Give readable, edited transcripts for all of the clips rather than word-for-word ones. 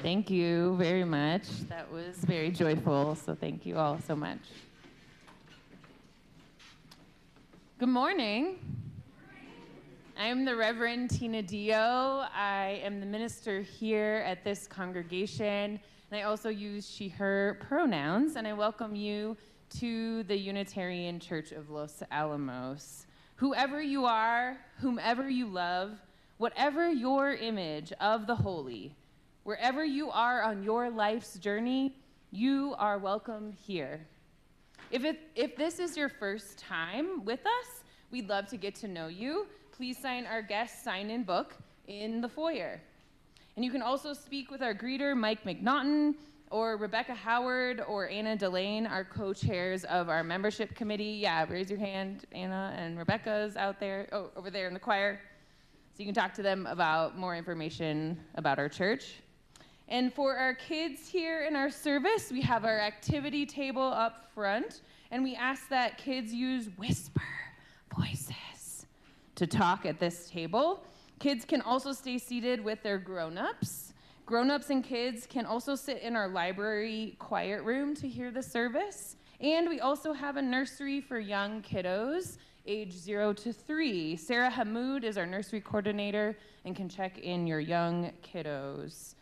Thank you very much. That was very joyful, so thank you all so much. Good morning. I'm the Reverend Tina DeYoe. I am the minister here at this congregation, and I also use she, her pronouns, and I welcome you to the Unitarian Church of Los Alamos. Whoever you are, whomever you love, whatever your image of the holy, wherever you are on your life's journey, you are welcome here. If this is your first time with us, we'd love to get to know you. Please sign our guest sign-in book in the foyer. And you can also speak with our greeter, Mike McNaughton, or Rebecca Howard, or Anna Delane, our co-chairs of our membership committee. Yeah, raise your hand, Anna, and Rebecca's out there, over there in the choir. So you can talk to them about more information about our church. And for our kids here in our service, we have our activity table up front, and we ask that kids use whisper voices to talk at this table. Kids can also stay seated with their grown-ups. Grown-ups and kids can also sit in our library quiet room to hear the service. And we also have a nursery for young kiddos, age 0 to 3. Sarah Hamoud is our nursery coordinator and can check in your young kiddos.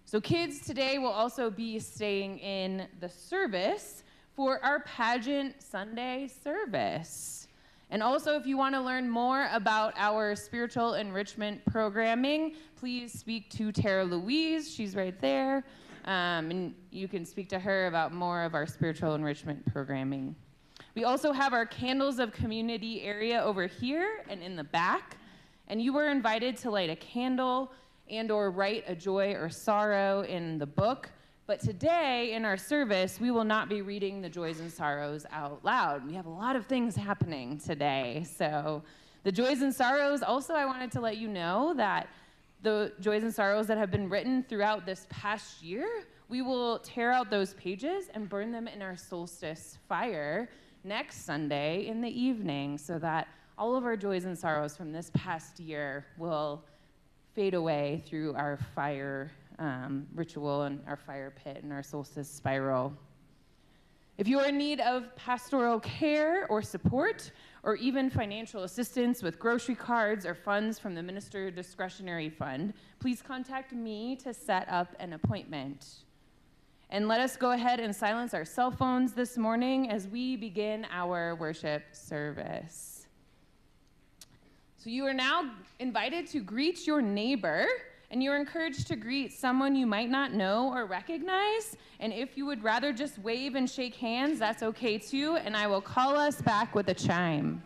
So kids today will also be staying in the service for our Pageant Sunday service. And also, if you want to learn more about our spiritual enrichment programming, please speak to Terra Louise. She's right there. And you can speak to her about more of our spiritual enrichment programming. We also have our Candles of Community area over here and in the back. And you were invited to light a candle and or write a joy or sorrow in the book. But today, in our service, we will not be reading the joys and sorrows out loud. We have a lot of things happening today. So the joys and sorrows, also I wanted to let you know that the joys and sorrows that have been written throughout this past year, we will tear out those pages and burn them in our solstice fire next Sunday in the evening, so that all of our joys and sorrows from this past year will fade away through our fire ritual and our fire pit and our solstice spiral. If you are in need of pastoral care or support, or even financial assistance with grocery cards or funds from the Minister Discretionary Fund, please contact me to set up an appointment. And let us go ahead and silence our cell phones this morning as we begin our worship service. So you are now invited to greet your neighbor, and you're encouraged to greet someone you might not know or recognize. And if you would rather just wave and shake hands, that's okay too, and I will call us back with a chime.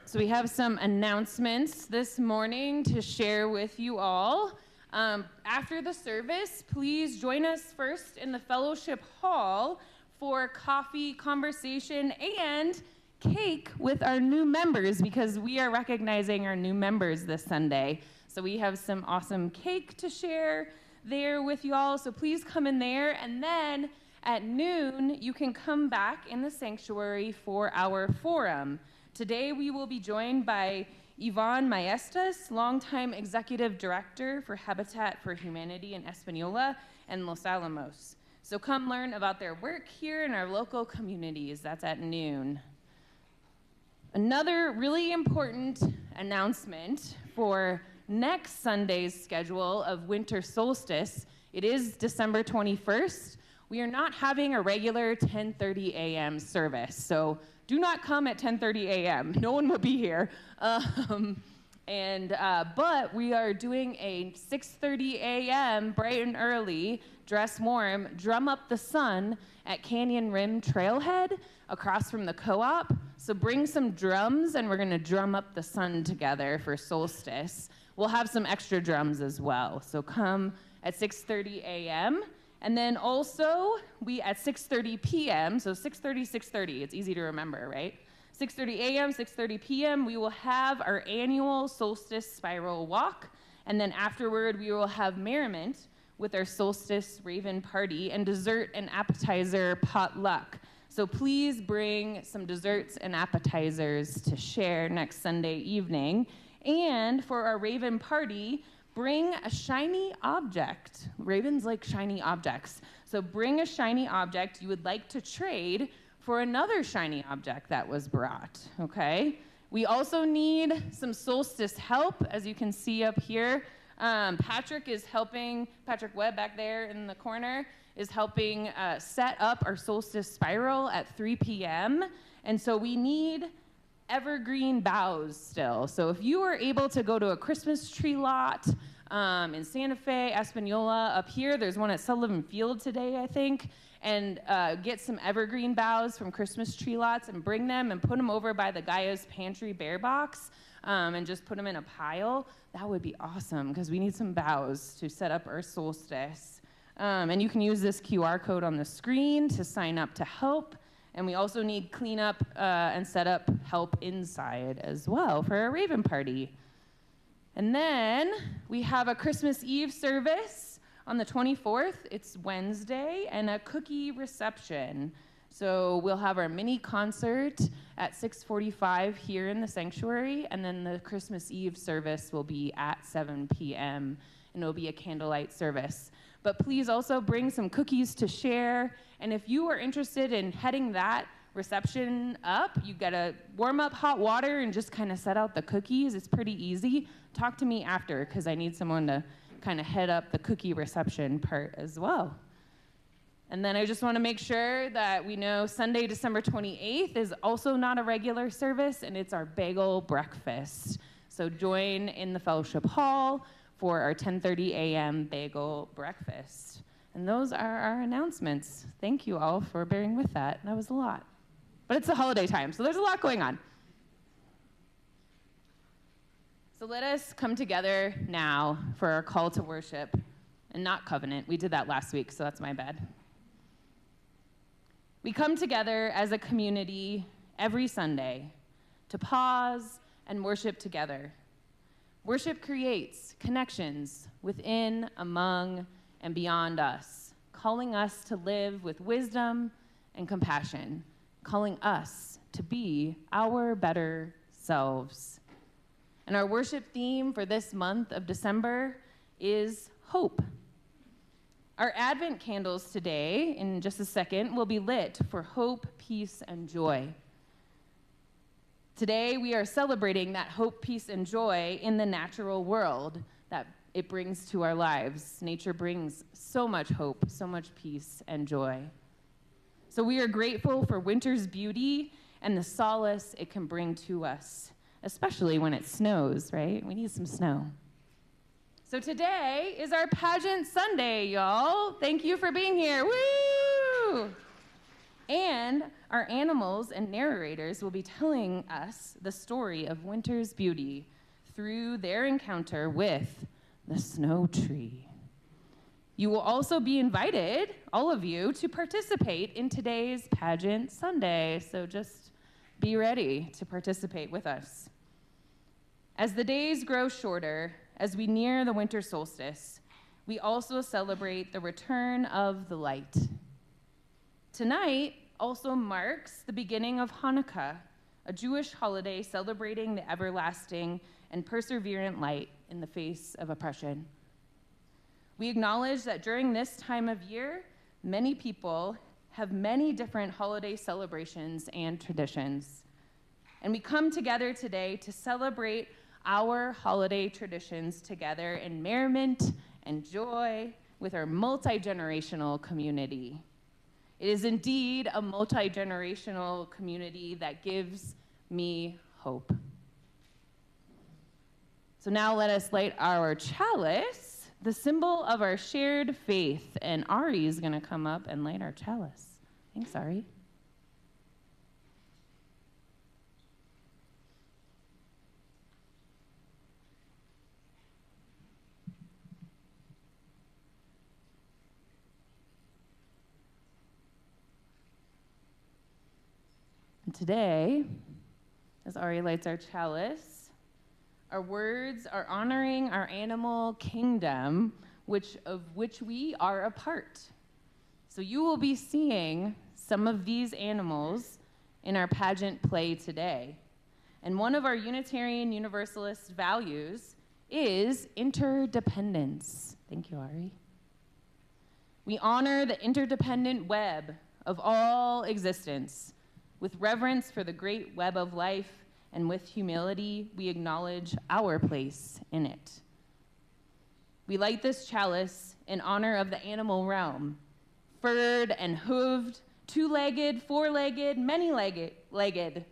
So we have some announcements this morning to share with you all. After the service, please join us first in the fellowship hall for coffee, conversation, and cake with our new members, because we are recognizing our new members this Sunday. So we have some awesome cake to share there with you all. So please come in there. And then at noon, you can come back in the sanctuary for our forum. Today, we will be joined by Yvonne Maestas, longtime executive director for Habitat for Humanity in Espanola and Los Alamos. So come learn about their work here in our local communities. That's at noon. Another really important announcement for next Sunday's schedule of winter solstice. It is December 21st. We are not having a regular 10:30 a.m. service, so do not come at 10:30 a.m. No one will be here. But we are doing a 6:30 a.m. bright and early, dress warm, drum up the sun at Canyon Rim Trailhead across from the co-op. So bring some drums and we're gonna drum up the sun together for solstice. We'll have some extra drums as well. So come at 6:30 a.m. And then also we at 6:30 p.m., so 6:30, it's easy to remember, right? 6:30 a.m., 6:30 p.m., we will have our annual solstice spiral walk. And then afterward, we will have merriment with our solstice raven party and dessert and appetizer potluck. So please bring some desserts and appetizers to share next Sunday evening. And for our raven party, bring a shiny object. Ravens like shiny objects. So bring a shiny object you would like to trade for another shiny object that was brought, okay? We also need some solstice help, as you can see up here. Patrick Webb back there in the corner, is helping set up our solstice spiral at 3 p.m. And so we need evergreen boughs still. So if you are able to go to a Christmas tree lot in Santa Fe, Espanola, up here, there's one at Sullivan Field today, I think, and get some evergreen boughs from Christmas tree lots and bring them and put them over by the Gaia's Pantry bear box and just put them in a pile. That would be awesome because we need some boughs to set up our solstice. And you can use this QR code on the screen to sign up to help. And we also need cleanup and set up help inside as well for our raven party. And then we have a Christmas Eve service on the 24th. It's Wednesday, and a cookie reception. So we'll have our mini concert at 6:45 here in the sanctuary, and then the Christmas Eve service will be at 7 p.m., and it'll be a candlelight service. But please also bring some cookies to share, and if you are interested in heading that reception up, you gotta warm up hot water and just kind of set out the cookies. It's pretty easy. Talk to me after, because I need someone to kind of head up the cookie reception part as well. And then I just want to make sure that we know Sunday, December 28th is also not a regular service, and it's our bagel breakfast. So join in the fellowship hall for our 10:30 a.m. bagel breakfast. And those are our announcements. Thank you all for bearing with that. That was a lot. But it's the holiday time, so there's a lot going on. So let us come together now for our call to worship, and not covenant. We did that last week, so that's my bad. We come together as a community every Sunday to pause and worship together. Worship creates connections within, among, and beyond us, calling us to live with wisdom and compassion, calling us to be our better selves. And our worship theme for this month of December is hope. Our Advent candles today, in just a second, will be lit for hope, peace, and joy. Today, we are celebrating that hope, peace, and joy in the natural world that it brings to our lives. Nature brings so much hope, so much peace, and joy. So we are grateful for winter's beauty and the solace it can bring to us, especially when it snows, right? We need some snow. So today is our Pageant Sunday, y'all. Thank you for being here. Woo! And our animals and narrators will be telling us the story of winter's beauty through their encounter with the snow tree. You will also be invited, all of you, to participate in today's Pageant Sunday. So just be ready to participate with us. As the days grow shorter, as we near the winter solstice, we also celebrate the return of the light. Tonight also marks the beginning of Hanukkah, a Jewish holiday celebrating the everlasting and perseverant light in the face of oppression. We acknowledge that during this time of year, many people have many different holiday celebrations and traditions. And we come together today to celebrate our holiday traditions together in merriment and joy with our multi-generational community. It is indeed a multi-generational community that gives me hope. So now let us light our chalice, the symbol of our shared faith. And Ari is going to come up and light our chalice. Thanks, Ari. And today, as Ari lights our chalice, our words are honoring our animal kingdom, of which we are a part. So you will be seeing some of these animals in our pageant play today. And one of our Unitarian Universalist values is interdependence. Thank you, Ari. We honor the interdependent web of all existence. With reverence for the great web of life and with humility, we acknowledge our place in it. We light this chalice in honor of the animal realm, furred and hooved, two-legged, four-legged, many-legged,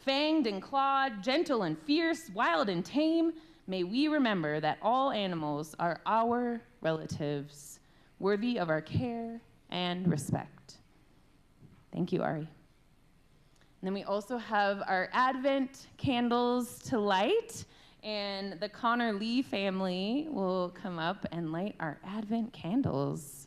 fanged and clawed, gentle and fierce, wild and tame. May we remember that all animals are our relatives, worthy of our care and respect. Thank you, Ari. And then we also have our Advent candles to light, and the Connor Lee family will come up and light our Advent candles.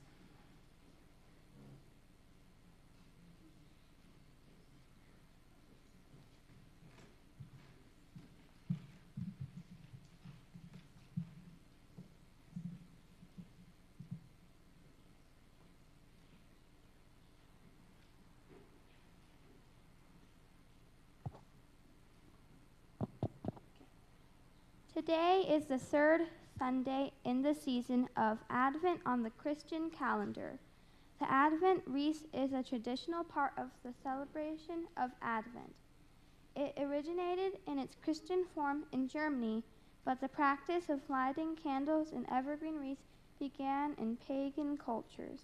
Today is the third Sunday in the season of Advent on the Christian calendar. The Advent wreath is a traditional part of the celebration of Advent. It originated in its Christian form in Germany, but the practice of lighting candles in evergreen wreaths began in pagan cultures.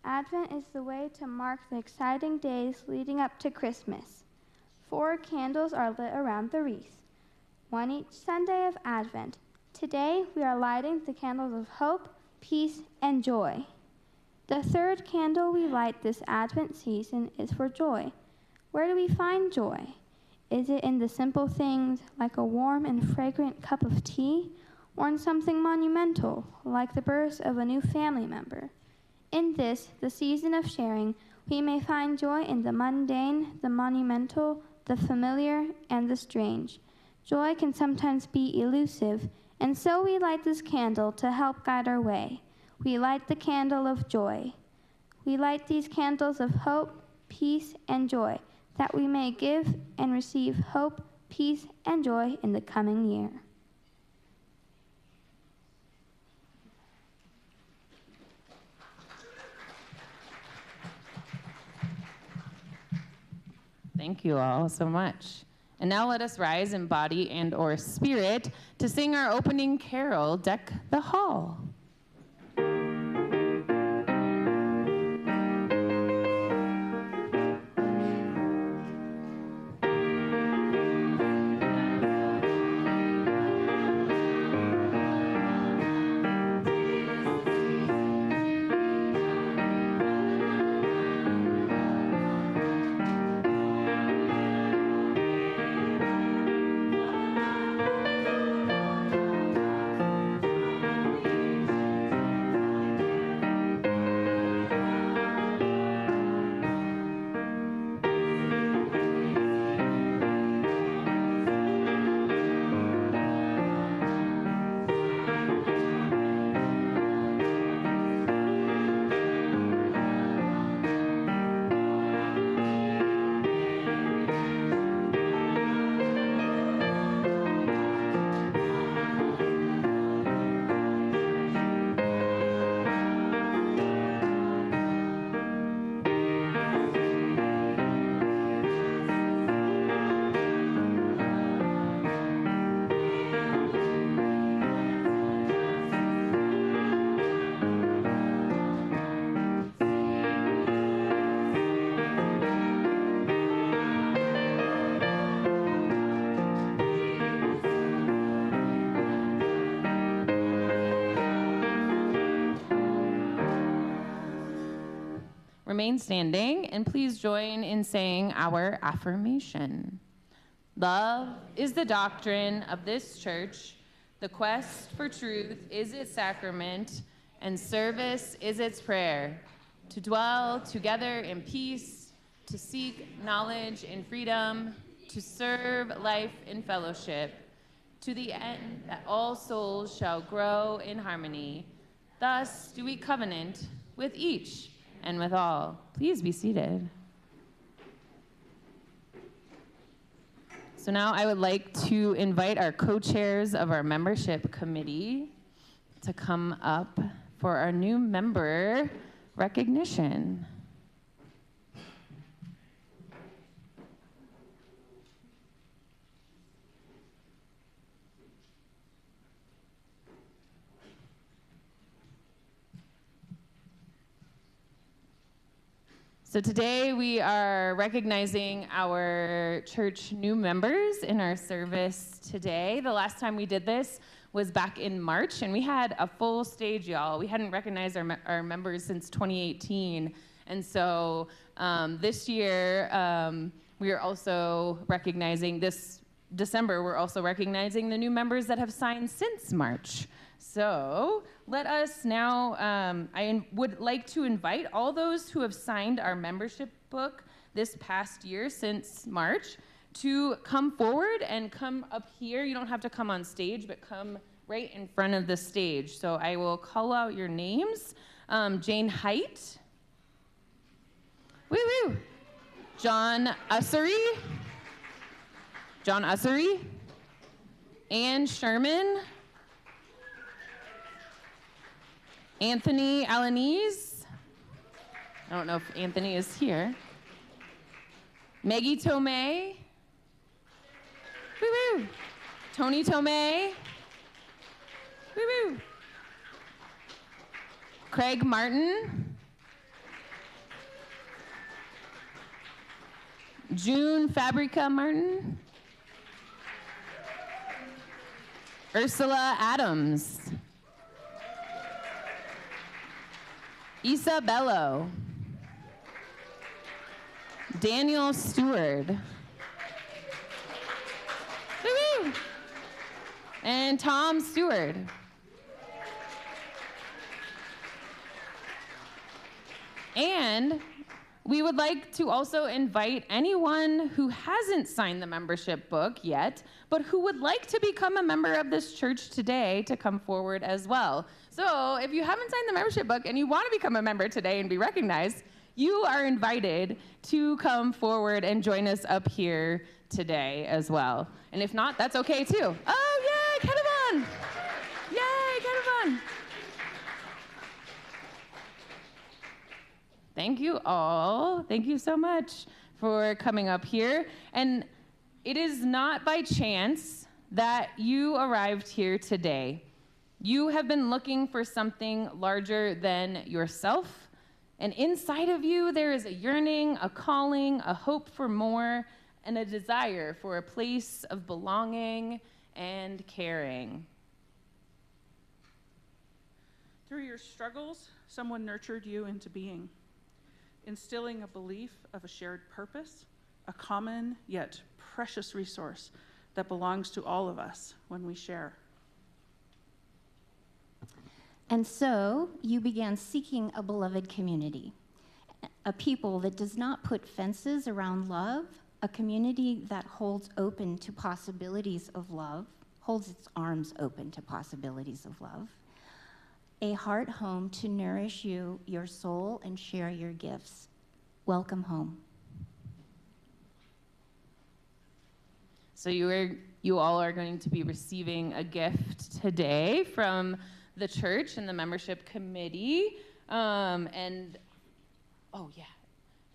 Advent is the way to mark the exciting days leading up to Christmas. 4 candles are lit around the wreath, one each Sunday of Advent. Today, we are lighting the candles of hope, peace, and joy. The third candle we light this Advent season is for joy. Where do we find joy? Is it in the simple things like a warm and fragrant cup of tea, or in something monumental, like the birth of a new family member? In this, the season of sharing, we may find joy in the mundane, the monumental, the familiar, and the strange. Joy can sometimes be elusive, and so we light this candle to help guide our way. We light the candle of joy. We light these candles of hope, peace, and joy, that we may give and receive hope, peace, and joy in the coming year. Thank you all so much. And now let us rise in body and or spirit to sing our opening carol, Deck the Hall. remain standing, and please join in saying our affirmation. Love is the doctrine of this church. The quest for truth is its sacrament, and service is its prayer. To dwell together in peace, to seek knowledge in freedom, to serve life in fellowship, to the end that all souls shall grow in harmony. Thus do we covenant with each and with all. Please be seated. So now I would like to invite our co-chairs of our membership committee to come up for our new member recognition. So today we are recognizing our church new members in our service today. The last time we did this was back in March, and we had a full stage, y'all. We hadn't recognized our members since 2018. And so this year, we are also recognizing, this December, we're also recognizing the new members that have signed since March. So let us now, I would like to invite all those who have signed our membership book this past year since March to come forward and come up here. You don't have to come on stage, but come right in front of the stage. So I will call out your names. Jane Hite. Woo woo. John Ussery. Ann Sherman. Anthony Alanese. I don't know if Anthony is here. Maggie Tomei. Woo-woo. Tony Tomei. Woo-woo. Craig Martin. June Fabrica Martin. Ursula Adams. Isa Bello. Daniel Steward. Woo-hoo. And Tom Steward. And we would like to also invite anyone who hasn't signed the membership book yet, but who would like to become a member of this church today to come forward as well. So if you haven't signed the membership book and you want to become a member today and be recognized, you are invited to come forward and join us up here today as well. And if not, that's okay too. Oh, yay, kind of fun. Yay, kind of fun. Thank you all. Thank you so much for coming up here. And it is not by chance that you arrived here today. You have been looking for something larger than yourself. And inside of you, there is a yearning, a calling, a hope for more, and a desire for a place of belonging and caring. Through your struggles, someone nurtured you into being, instilling a belief of a shared purpose, a common yet precious resource that belongs to all of us when we share. And so you began seeking a beloved community, a people that does not put fences around love, a community that holds open to possibilities of love, holds its arms open to possibilities of love, a heart home to nourish you, your soul, and share your gifts. Welcome home. So you all are going to be receiving a gift today from the church and the membership committee. And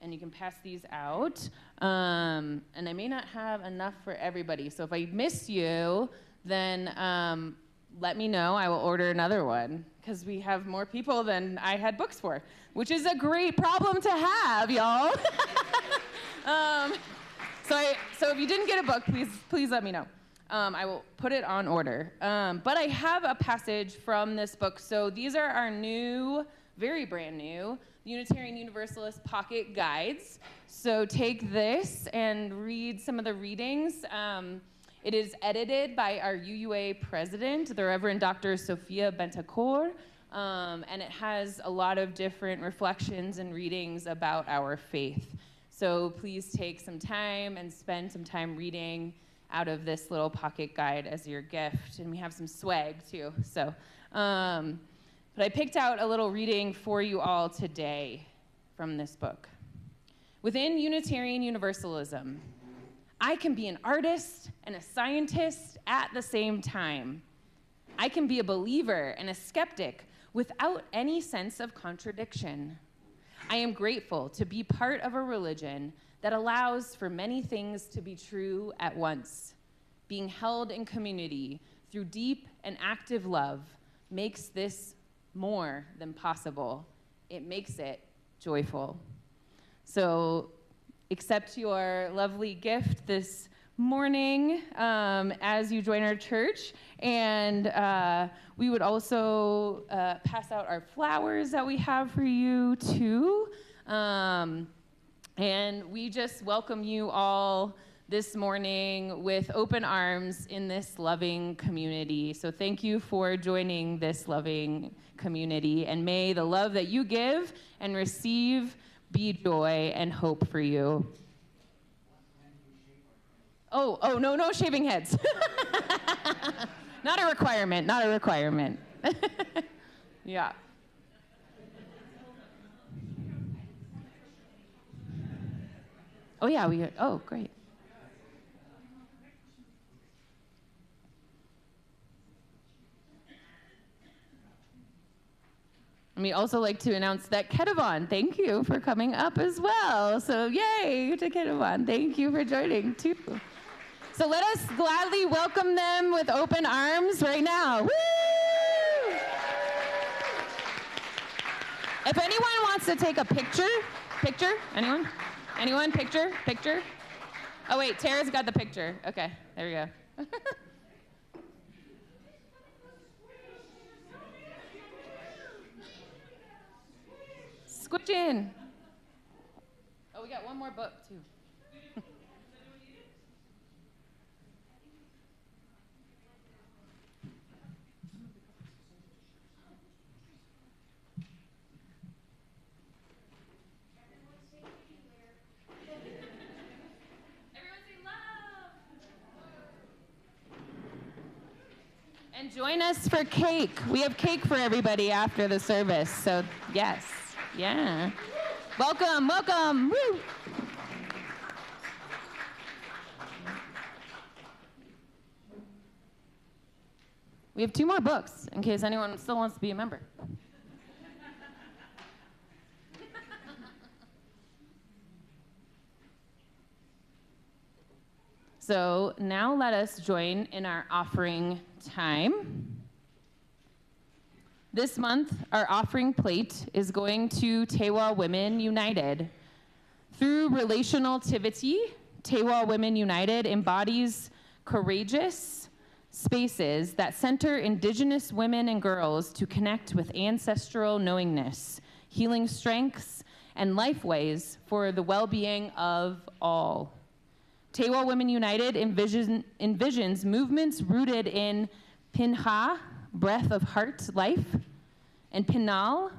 you can pass these out. And I may not have enough for everybody. So if I miss you, then let me know. I will order another one because we have more people than I had books for, which is a great problem to have, y'all. So if you didn't get a book, please let me know. I will put it on order. But I have a passage from this book. So these are our new very brand new, Unitarian Universalist Pocket Guides. So take this and read some of the readings. It is edited by our UUA president, the Reverend Dr. Sophia Bentancur, and it has a lot of different reflections and readings about our faith. So please take some time and spend some time reading out of this little pocket guide as your gift. And we have some swag too. So, but I picked out a little reading for you all today from this book. Within Unitarian Universalism, I can be an artist and a scientist at the same time. I can be a believer and a skeptic without any sense of contradiction. I am grateful to be part of a religion that allows for many things to be true at once. Being held in community through deep and active love makes this more than possible. It makes it joyful. So accept your lovely gift this morning as you join our church. And we would also pass out our flowers that we have for you too. And we just welcome you all this morning with open arms in this loving community. So thank you for joining this loving community. And may the love that you give and receive be joy and hope for you. Oh, no shaving heads. Not a requirement, not a requirement. Yeah. Oh yeah, oh great. And we also like to announce that KokHeong, thank you for coming up as well. So yay to KokHeong, thank you for joining too. So let us gladly welcome them with open arms right now. Woo! If anyone wants to take a picture, anyone? Anyone, picture? Oh wait, Terra's got the picture. Okay, there we go. Squish in. Oh, we got one more book too. And join us for cake. We have cake for everybody after the service. So yes, yeah. Welcome. Woo. We have 2 more books in case anyone still wants to be a member. So now let us join in our offering time. This month, our offering plate is going to Tewa Women United. Through relationaltivity, Tewa Women United embodies courageous spaces that center Indigenous women and girls to connect with ancestral knowingness, healing strengths, and lifeways for the well-being of all. Tewa Women United envisions movements rooted in Pinha, breath of heart, life, and Pinal,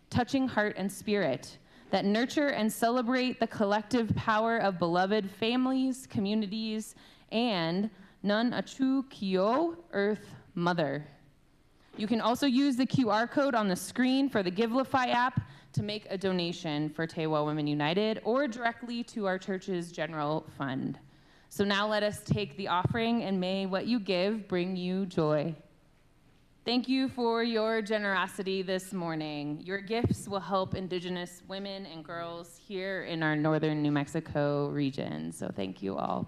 touching heart and spirit, that nurture and celebrate the collective power of beloved families, communities, and Nun Achu Kyo, Earth Mother. You can also use the QR code on the screen for the Givelify app to make a donation for Tewa Women United or directly to our church's general fund. So now let us take the offering, and may what you give bring you joy. Thank you for your generosity this morning. Your gifts will help Indigenous women and girls here in our northern New Mexico region. So thank you all.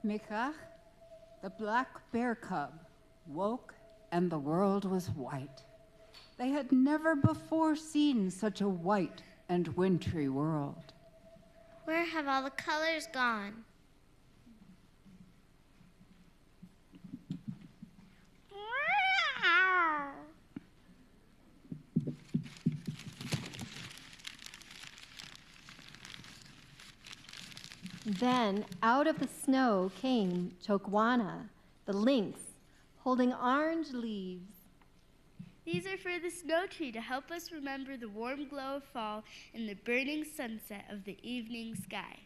Mikach, the black bear cub, woke and the world was white. They had never before seen such a white and wintry world. Where have all the colors gone? Then out of the snow came Chokwana, the lynx, holding orange leaves. These are for the snow tree to help us remember the warm glow of fall and the burning sunset of the evening sky.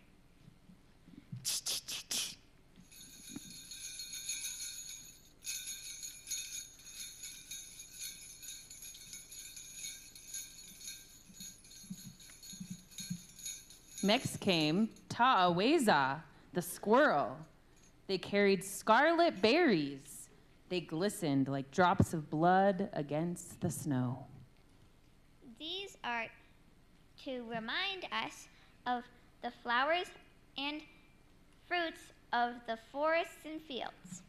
Next came Ta'aweza, the squirrel. They carried scarlet berries. They glistened like drops of blood against the snow. These are to remind us of the flowers and fruits of the forests and fields.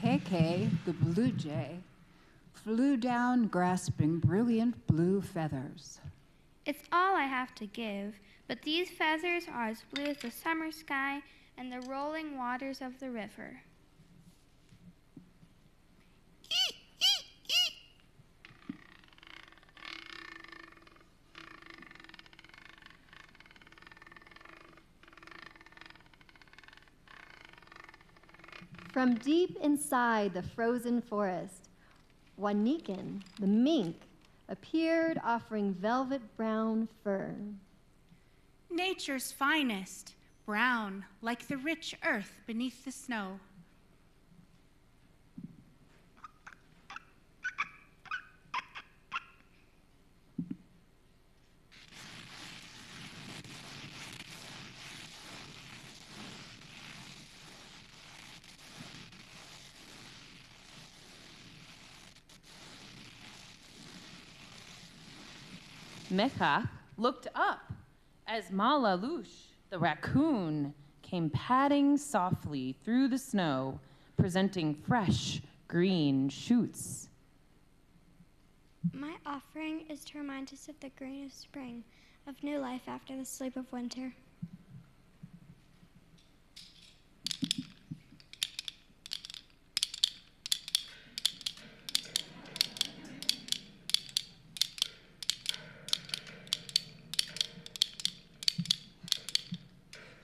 KK, the blue jay, flew down grasping brilliant blue feathers. It's all I have to give, but these feathers are as blue as the summer sky and the rolling waters of the river. From deep inside the frozen forest, Wanikin, the mink, appeared offering velvet brown fur. Nature's finest, brown like the rich earth beneath the snow. Mechach looked up as Malalush, the raccoon, came padding softly through the snow, presenting fresh green shoots. My offering is to remind us of the green of spring, of new life after the sleep of winter.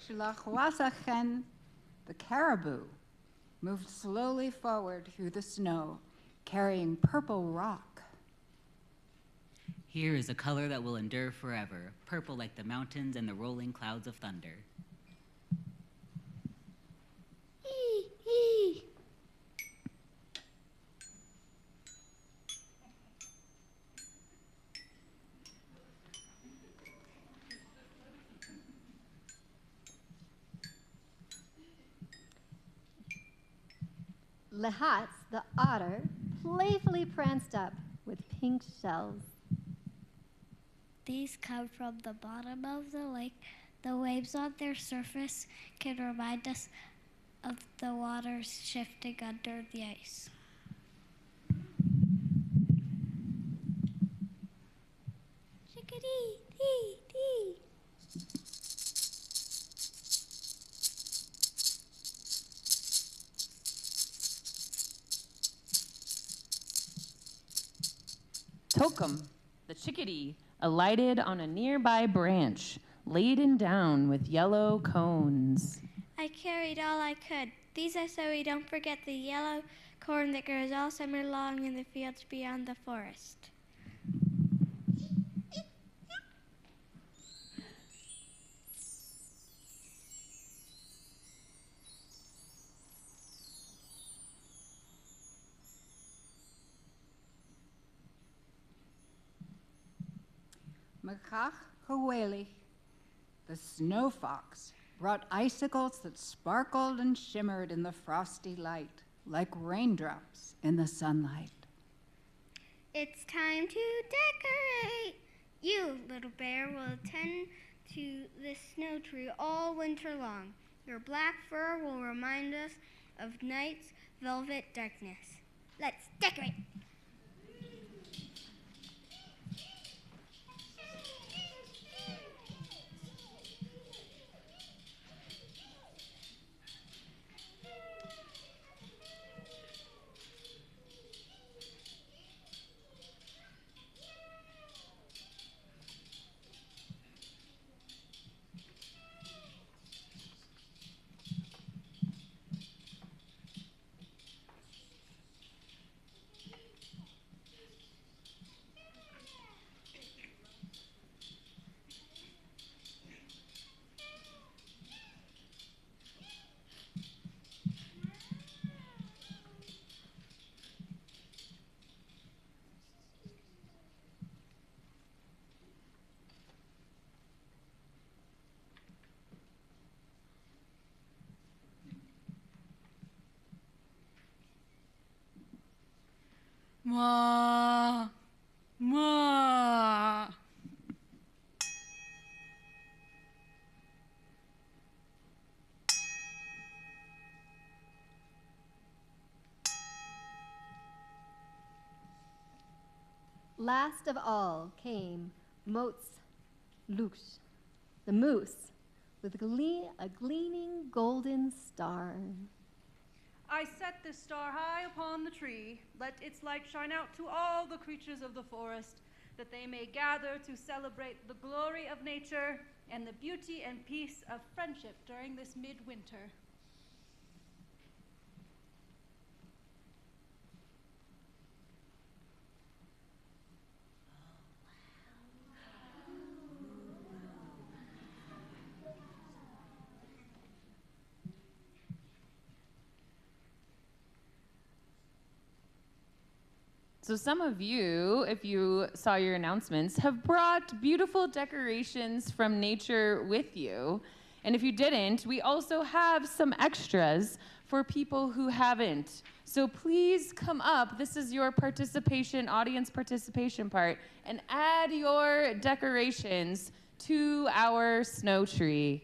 Shilachwasachen, the caribou, moved slowly forward through the snow, carrying purple rock. Here is a color that will endure forever, purple like the mountains and the rolling clouds of thunder. Lehatz, the otter, playfully pranced up with pink shells. These come from the bottom of the lake. The waves on their surface can remind us of the waters shifting under the ice. Chickadee-dee-dee. Tokum, the chickadee, alighted on a nearby branch, laden down with yellow cones. I carried all I could. These are so we don't forget the yellow corn that grows all summer long in the fields beyond the forest. Mechach Haweli, The snow fox brought icicles that sparkled and shimmered in the frosty light, like raindrops in the sunlight. It's time to decorate. You, little bear, will attend to this snow tree all winter long. Your black fur will remind us of night's velvet darkness. Let's decorate. Ma, ma. Last of all came Moazzami, the moose, with a gleaming golden star. I set this star high upon the tree. Let its light shine out to all the creatures of the forest, that they may gather to celebrate the glory of nature and the beauty and peace of friendship during this midwinter. So some of you, if you saw your announcements, have brought beautiful decorations from nature with you. And if you didn't, we also have some extras for people who haven't. So please come up. This is your participation, audience participation part, and add your decorations to our snow tree.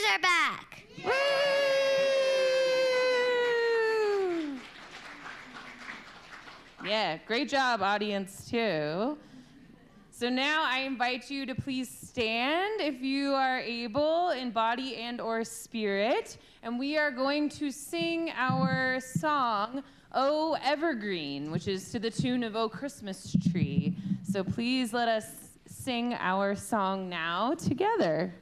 are back. Woo! Yeah, great job, audience, too. So now I invite you to please stand if you are able in body and or spirit. And we are going to sing our song, "Oh Evergreen," which is to the tune of "Oh Christmas Tree." So please let us sing our song now together.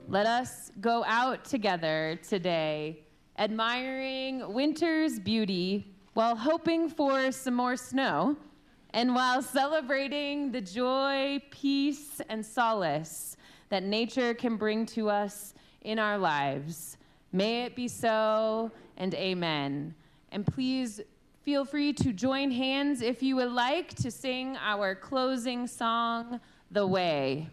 Let us go out together today, admiring winter's beauty while hoping for some more snow, and while celebrating the joy, peace, and solace that nature can bring to us in our lives. May it be so, and amen. And please feel free to join hands if you would like to sing our closing song, "The Way."